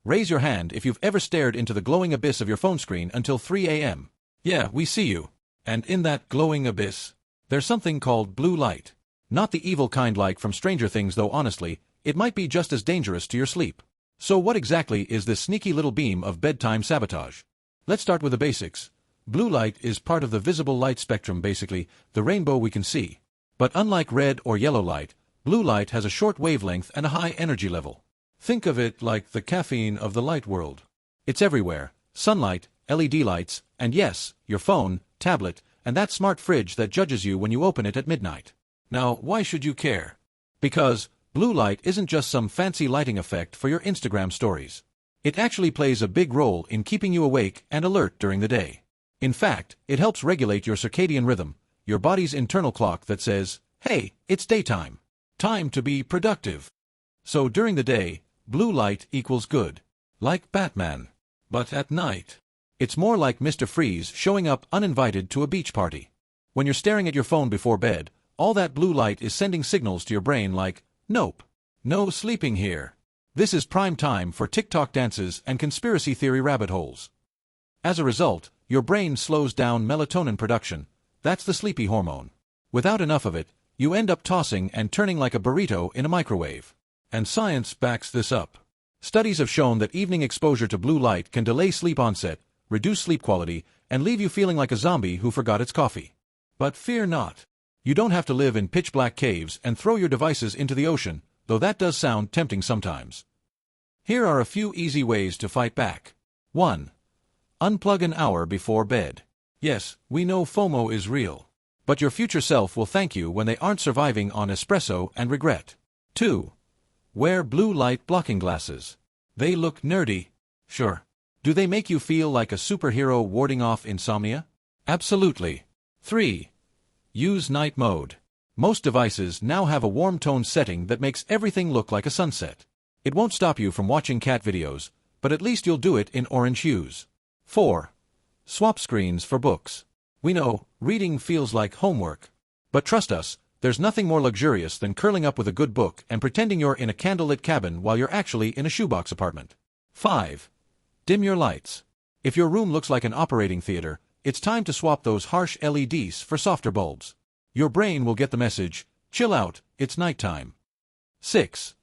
Raise your hand if you've ever stared into the glowing abyss of your phone screen until 3 a.m. Yeah, we see you. And in that glowing abyss, there's something called blue light. Not the evil kind like from Stranger Things, though honestly, it might be just as dangerous to your sleep. So what exactly is this sneaky little beam of bedtime sabotage? Let's start with the basics. Blue light is part of the visible light spectrum, basically, the rainbow we can see. But unlike red or yellow light, blue light has a short wavelength and a high energy level. Think of it like the caffeine of the light world. It's everywhere: sunlight, LED lights, and yes, your phone, tablet, and that smart fridge that judges you when you open it at midnight. Now, why should you care? Because blue light isn't just some fancy lighting effect for your Instagram stories. It actually plays a big role in keeping you awake and alert during the day. In fact, it helps regulate your circadian rhythm, your body's internal clock that says, hey, it's daytime. Time to be productive. So during the day, blue light equals good. Like Batman. But at night, it's more like Mr. Freeze showing up uninvited to a beach party. When you're staring at your phone before bed, all that blue light is sending signals to your brain like, nope, no sleeping here. This is prime time for TikTok dances and conspiracy theory rabbit holes. As a result, your brain slows down melatonin production. That's the sleepy hormone. Without enough of it, you end up tossing and turning like a burrito in a microwave. And science backs this up. Studies have shown that evening exposure to blue light can delay sleep onset, reduce sleep quality, and leave you feeling like a zombie who forgot its coffee. But fear not. You don't have to live in pitch-black caves and throw your devices into the ocean, though that does sound tempting sometimes. Here are a few easy ways to fight back. 1. Unplug an hour before bed. Yes, we know FOMO is real. But your future self will thank you when they aren't surviving on espresso and regret. 2. Wear blue light blocking glasses. They look nerdy. Sure. Do they make you feel like a superhero warding off insomnia? Absolutely. 3. Use night mode. Most devices now have a warm tone setting that makes everything look like a sunset. It won't stop you from watching cat videos, but at least you'll do it in orange hues. 4. Swap screens for books. We know, reading feels like homework. But trust us, there's nothing more luxurious than curling up with a good book and pretending you're in a candlelit cabin while you're actually in a shoebox apartment. 5. Dim your lights. If your room looks like an operating theater, it's time to swap those harsh LEDs for softer bulbs. Your brain will get the message, chill out, it's nighttime. 6.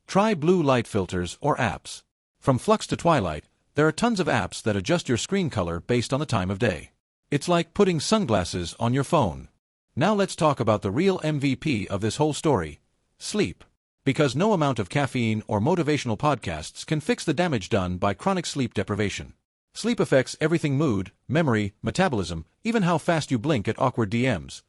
Try blue light filters or apps. From Flux to Twilight, there are tons of apps that adjust your screen color based on the time of day. It's like putting sunglasses on your phone. Now let's talk about the real MVP of this whole story: sleep. Because no amount of caffeine or motivational podcasts can fix the damage done by chronic sleep deprivation. Sleep affects everything: mood, memory, metabolism, even how fast you blink at awkward DMs.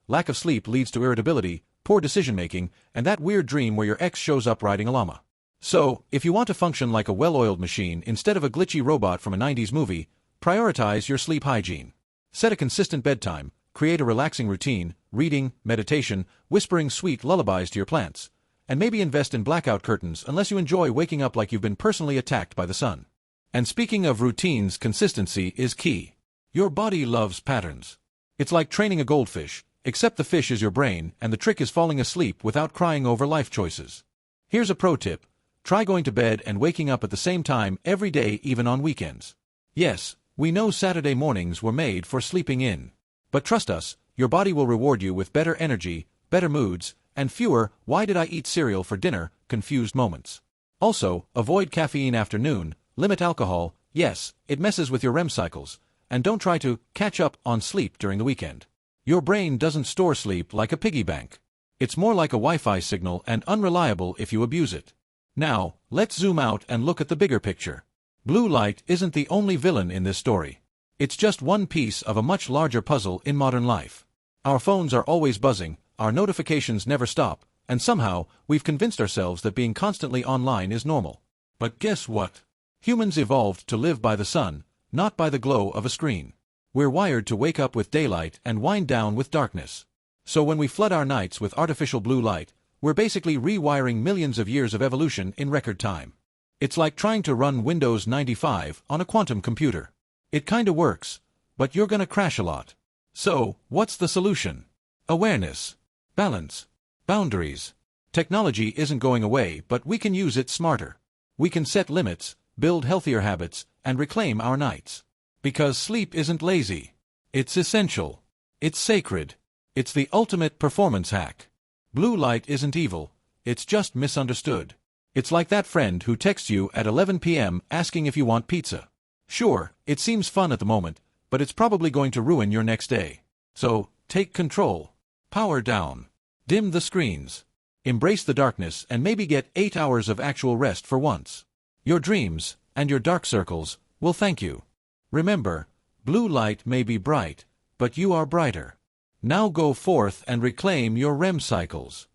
Lack of sleep leads to irritability, poor decision-making, and that weird dream where your ex shows up riding a llama. So, if you want to function like a well-oiled machine instead of a glitchy robot from a 90s movie, prioritize your sleep hygiene. Set a consistent bedtime, create a relaxing routine, reading, meditation, whispering sweet lullabies to your plants, and maybe invest in blackout curtains unless you enjoy waking up like you've been personally attacked by the sun. And speaking of routines, consistency is key. Your body loves patterns. It's like training a goldfish, except the fish is your brain, and the trick is falling asleep without crying over life choices. Here's a pro tip: try going to bed and waking up at the same time every day, even on weekends. Yes, we know Saturday mornings were made for sleeping in. But trust us, your body will reward you with better energy, better moods, and fewer "why did I eat cereal for dinner" confused moments. Also, avoid caffeine after noon, limit alcohol, yes, it messes with your REM cycles, and don't try to catch up on sleep during the weekend. Your brain doesn't store sleep like a piggy bank. It's more like a Wi-Fi signal and unreliable if you abuse it. Now, let's zoom out and look at the bigger picture. Blue light isn't the only villain in this story. It's just one piece of a much larger puzzle in modern life. Our phones are always buzzing, our notifications never stop, and somehow, we've convinced ourselves that being constantly online is normal. But guess what? Humans evolved to live by the sun, not by the glow of a screen. We're wired to wake up with daylight and wind down with darkness. So when we flood our nights with artificial blue light, we're basically rewiring millions of years of evolution in record time. It's like trying to run Windows 95 on a quantum computer. It kinda works, but you're gonna crash a lot. So, what's the solution? Awareness, balance, boundaries. Technology isn't going away, but we can use it smarter. We can set limits, build healthier habits, and reclaim our nights. Because sleep isn't lazy. It's essential. It's sacred. It's the ultimate performance hack. Blue light isn't evil, it's just misunderstood. It's like that friend who texts you at 11 p.m. asking if you want pizza. Sure, it seems fun at the moment, but it's probably going to ruin your next day. So, take control. Power down. Dim the screens. Embrace the darkness and maybe get 8 hours of actual rest for once. Your dreams, and your dark circles, will thank you. Remember, blue light may be bright, but you are brighter. Now go forth and reclaim your REM cycles.